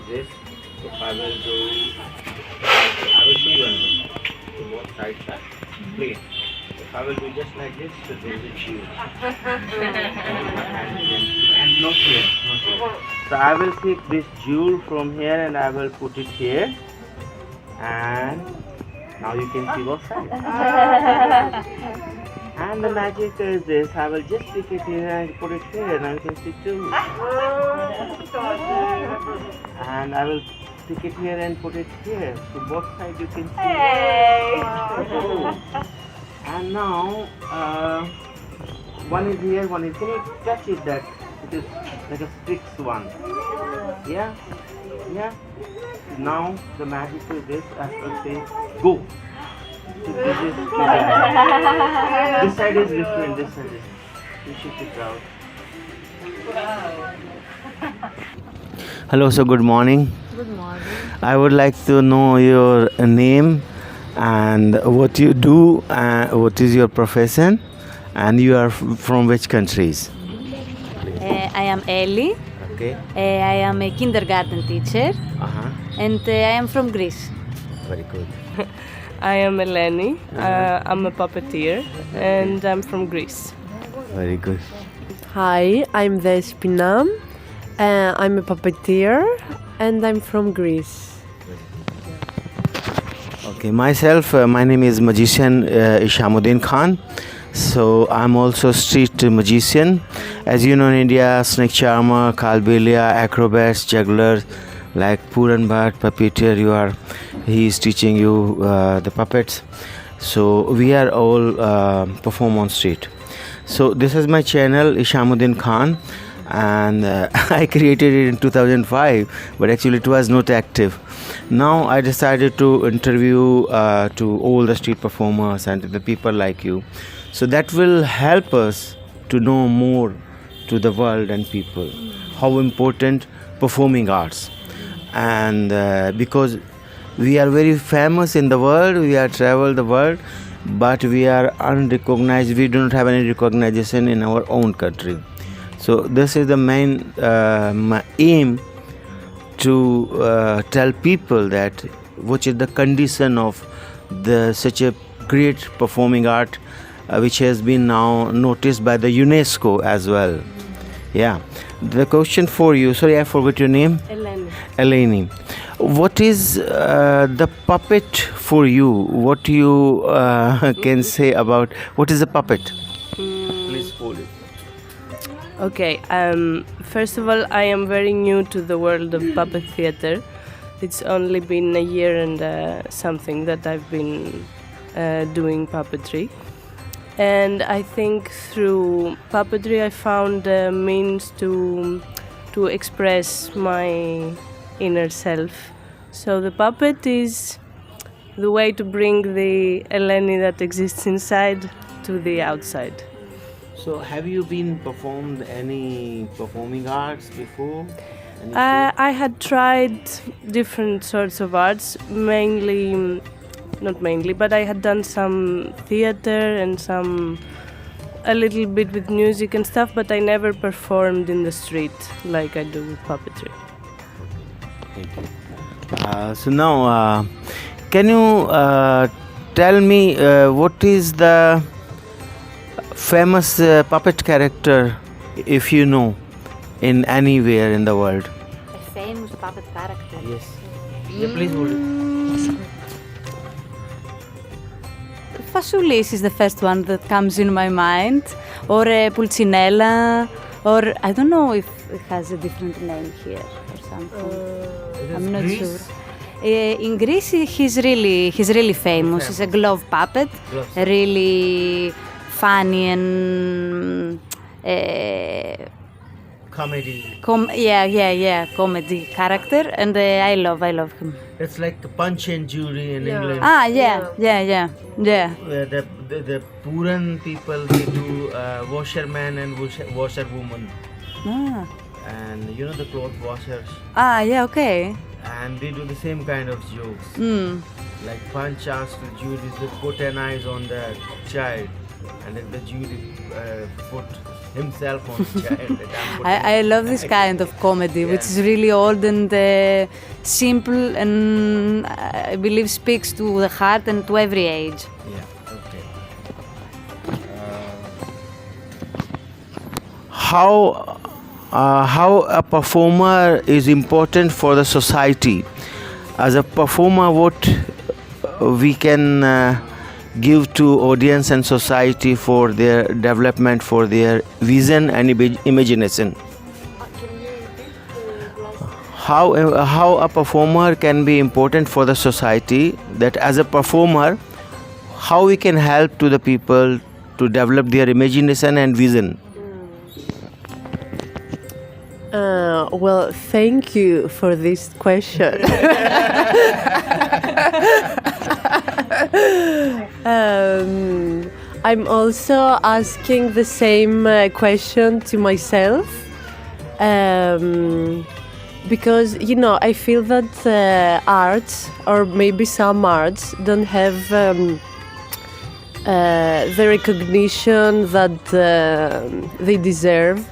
this. If I will do, I will do one to both sides are plain. If I will do just like this, so there is a jewel. And not here, not here. So I will take this jewel from here and I will put it here. And now you can see both sides. And the magic is this, I will just stick it here and put it here. Now you can see too. And I will stick it here and put it here. So both sides you can see. Hey! And now, one is here, one is, can you touch it that it is like a fixed one? Yeah? Yeah? Now the magic is this, as I say, go. So this is this side is different, this side is. You shift it out. Hello, so good morning. Good morning. I would like to know your name and what you do, what is your profession, and you are from which countries? I am Ellie. Okay. I am a kindergarten teacher. And I am from Greece. Very good. I am Eleni. I'm a puppeteer and I'm from Greece. Very good. Hi, I'm Despina. I'm a puppeteer and I'm from Greece. Okay, myself, my name is magician Ishamudin Khan. So I'm also street magician. As you know, in India, snake charmer, kalbelia, acrobats, jugglers, like Puran puppeteer, he is teaching you the puppets. So we are all perform on street. So this is my channel, Ishamudin Khan, and I created it in 2005, but actually it was not active. Now I decided to interview to all the street performers and to the people like you. So that will help us to know more to the world and people how important performing arts. And because we are very famous in the world, we have traveled the world, but we are unrecognized, we do not have any recognition in our own country. So this is the main my aim, to tell people that which is the condition of such a great performing art, which has been now noticed by the UNESCO as well. Yeah. The question for you, sorry I forgot your name. Eleni. What is the puppet for you? What you can say about what is a puppet? Please hold it. Okay, first of all, I am very new to the world of puppet theater. It's only been a year and something that I've been doing puppetry. And I think through puppetry I found a means to express my inner self. So the puppet is the way to bring the Eleni that exists inside to the outside. So have you been performed any performing arts before? I had tried different sorts of arts, not mainly, but I had done some theater and a little bit with music and stuff, but I never performed in the street like I do with puppetry. Thank you. So now, can you tell me what is the famous puppet character, if you know, in anywhere in the world? A famous puppet character. Yes. Yeah, please hold it. Fasulis is the first one that comes in my mind, or Pulcinella, or I don't know if it has a different name here or something. I'm not sure. In Greece, he's really famous. He's a glove puppet, really funny and Comedy. Comedy character, and I love him. It's like the Punch and Judy in England. Yeah. Where the Puran people, they do washerman and washerwoman. And you know the cloth washers. Okay. And they do the same kind of jokes. Like Punch asks the Judy to put an eyes on the child, and then the Judy put himself on the chair. I love this kind of comedy, which is really old and simple, and I believe speaks to the heart and to every age. Yeah, okay. How a performer is important for the society? As a performer, what we can give to audience and society for their development, for their vision and imagination? How a performer can be important for the society, that as a performer, how we can help to the people to develop their imagination and vision? Well, thank you for this question. I'm also asking the same question to myself, because I feel that arts, or maybe some arts, don't have the recognition that they deserve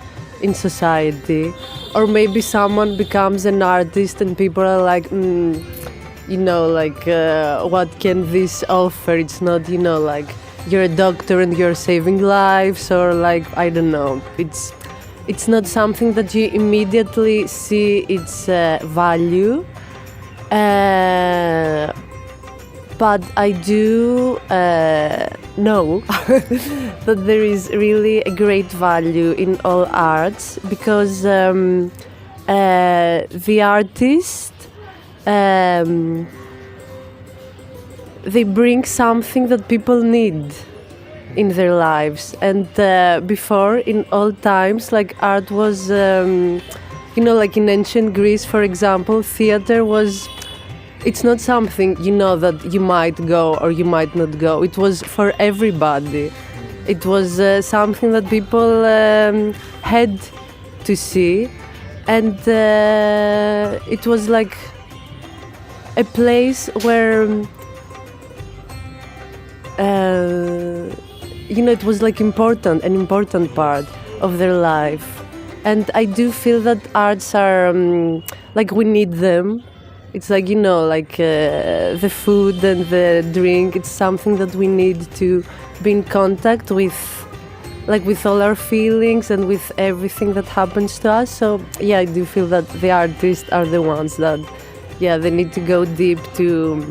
in society. Or maybe someone becomes an artist and people are like, what can this offer? It's not, like you're a doctor and you're saving lives, or like, I don't know. It's not something that you immediately see its value. But I do know that there is really a great value in all arts, because the artist, they bring something that people need in their lives. And before, in old times, like art was, like in ancient Greece, for example, theater was... It's not something, that you might go or you might not go. It was for everybody. It was something that people had to see. And it was like a place where, it was like an important part of their life. And I do feel that arts are, like we need them. It's like, the food and the drink, it's something that we need to be in contact with, like with all our feelings and with everything that happens to us. So, I do feel that the artists are the ones that, they need to go deep to,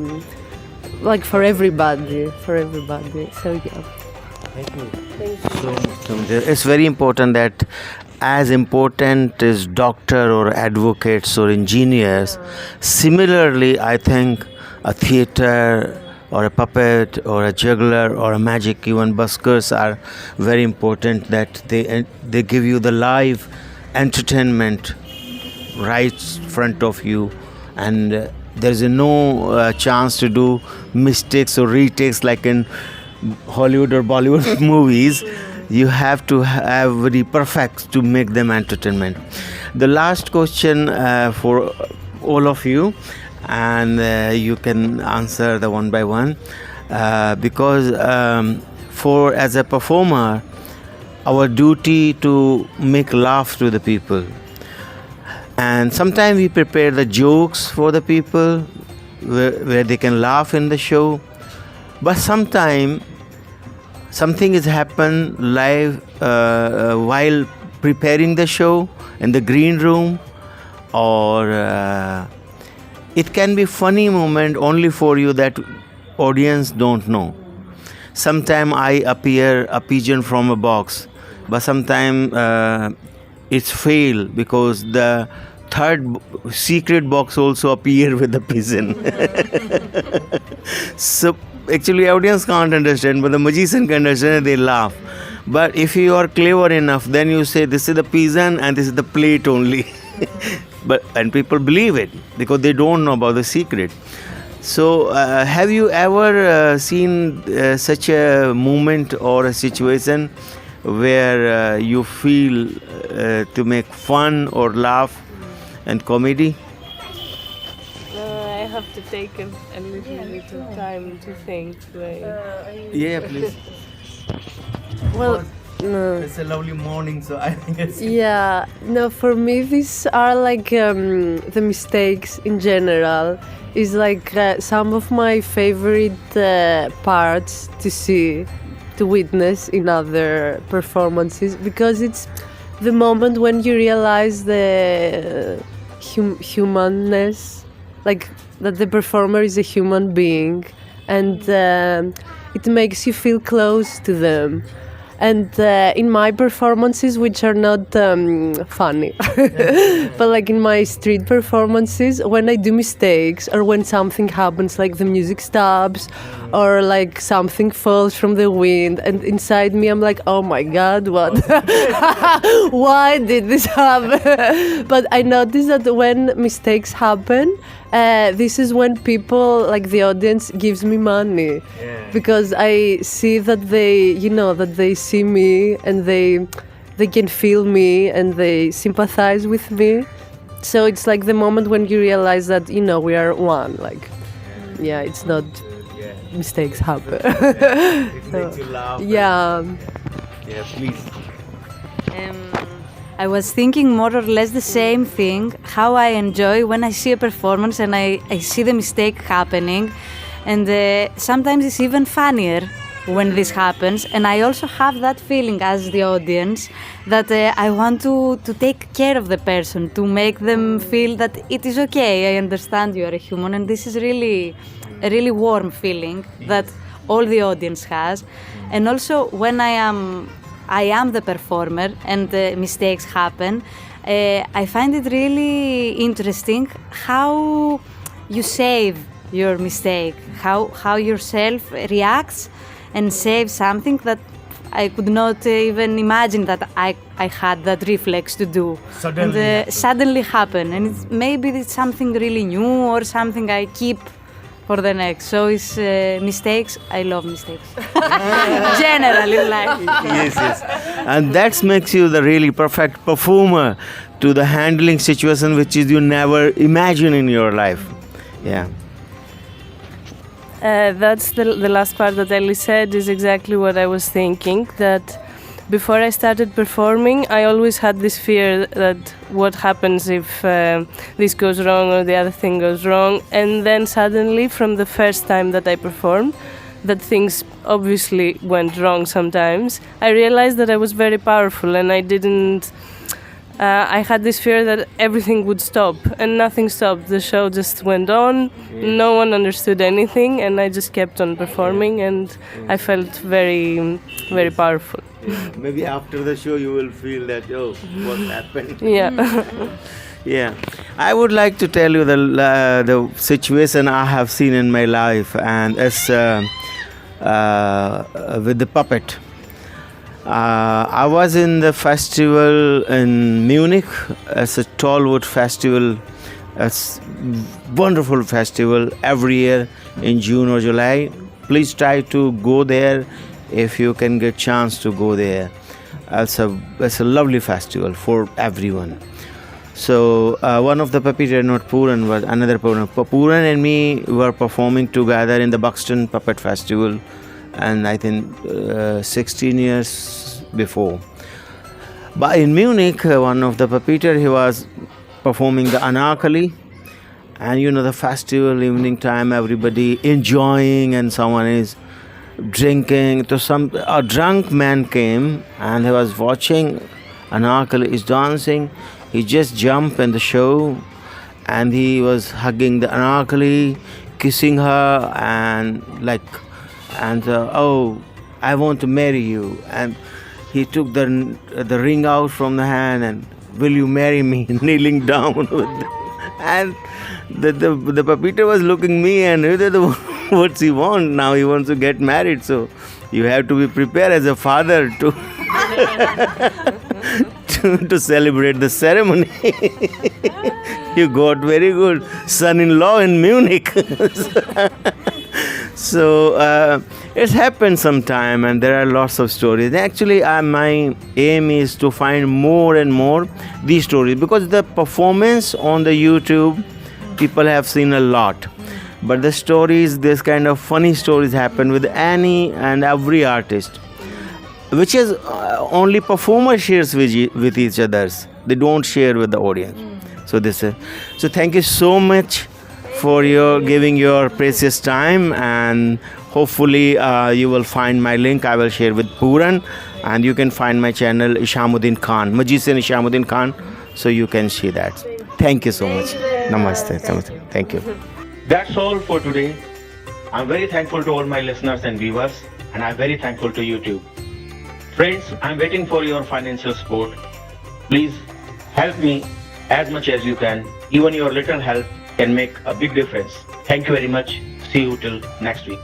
like for everybody. So, Thank you. So, it's very important that as important as doctor or advocates or engineers, similarly I think a theater or a puppet or a juggler or a magic, even buskers are very important, that they give you the live entertainment right front of you, and there is no chance to do mistakes or retakes like in Hollywood or Bollywood movies. You have to have very perfect to make them entertainment. The last question for all of you, and you can answer the one by one, because as a performer, our duty to make laugh to the people, and sometimes we prepare the jokes for the people where they can laugh in the show, but sometimes something has happened live while preparing the show in the green room, or it can be funny moment only for you that audience don't know. Sometimes I appear a pigeon from a box, but sometimes it's fail because the third secret box also appear with the pigeon. So actually audience can't understand, but the magician can understand and they laugh. But if you are clever enough, then you say this is the pigeon and this is the plate only. And people believe it because they don't know about the secret. So have you ever seen such a moment or a situation where you feel to make fun or laugh and comedy? I have to take a little bit of time to think. Yeah, please. Well, No. It's a lovely morning, so I think it's... Yeah, no, for me, these are like the mistakes in general. Is like some of my favorite parts to see, to witness in other performances, because it's the moment when you realize the humanness, like that the performer is a human being, and it makes you feel close to them. And in my performances, which are not funny, but like in my street performances, when I do mistakes or when something happens, like the music stops or like something falls from the wind, and inside me I'm like, oh my God, what? Why did this happen? But I notice that when mistakes happen, this is when people, like the audience, gives me money, because I see that they see me and they can feel me and they sympathize with me. So it's like the moment when you realize that we are one. Like, it's not mistakes happen. It makes you laugh. Yeah. Yeah, please. I was thinking more or less the same thing, how I enjoy when I see a performance and I see the mistake happening. And sometimes it's even funnier when this happens. And I also have that feeling as the audience that I want to take care of the person, to make them feel that it is okay, I understand you are a human. And this is really a really warm feeling that all the audience has. And also when I am the performer and mistakes happen, I find it really interesting how you save your mistake, how yourself reacts and saves something that I could not even imagine that I had that reflex to do. Suddenly happen. And maybe it's something really new or something I keep for the next. So it's mistakes. I love mistakes. Generally, like. Yes. And that makes you the really perfect performer to the handling situation which is you never imagine in your life. Yeah. That's the last part that Ellie said is exactly what I was thinking, that before I started performing, I always had this fear that what happens if this goes wrong or the other thing goes wrong. And then suddenly, from the first time that I performed, that things obviously went wrong sometimes, I realized that I was very powerful and I had this fear that everything would stop, and nothing stopped. The show just went on, no one understood anything, and I just kept on performing, and I felt very, very powerful. Maybe after the show you will feel that, what happened? Yeah. Yeah. I would like to tell you the situation I have seen in my life, and it's with the puppet. I was in the festival in Munich. It's a Tollwood festival. It's wonderful festival every year in June or July. Please try to go there if you can get chance to go there. It's a lovely festival for everyone. So one of the puppeteers, not Puran, was another Puran. Puran and me were performing together in the Buxton Puppet Festival, and I think 16 years before. But in Munich, one of the puppeteers, he was performing the Anarkali, and the festival evening time, everybody enjoying, and someone is drinking. So a drunk man came and he was watching Anarkali is dancing. He just jumped in the show and he was hugging the Anarkali, kissing her, and I want to marry you. And he took the ring out from the hand and, will you marry me? Kneeling down with them. And the puppeteer was looking me, and what's he want? Now he wants to get married, so you have to be prepared as a father to to celebrate the ceremony. You got very good son-in-law in Munich. So it's happened sometime, and there are lots of stories. Actually, my aim is to find more and more these stories, because the performance on the YouTube, people have seen a lot. But the stories, this kind of funny stories happen with any and every artist. which is only performer shares with each others. They don't share with the audience. So this is, so thank you so much for your giving your precious time, and hopefully you will find my link. I will share with Puran, and you can find my channel Ishamudin Khan, Magician Ishamudin Khan, so you can see that. Thank you so much. Namaste. Namaste. Thank you. That's all for today. I'm very thankful to all my listeners and viewers, and I'm very thankful to YouTube. Friends, I'm waiting for your financial support. Please help me as much as you can. Even your little help can make a big difference. Thank you very much. See you till next week.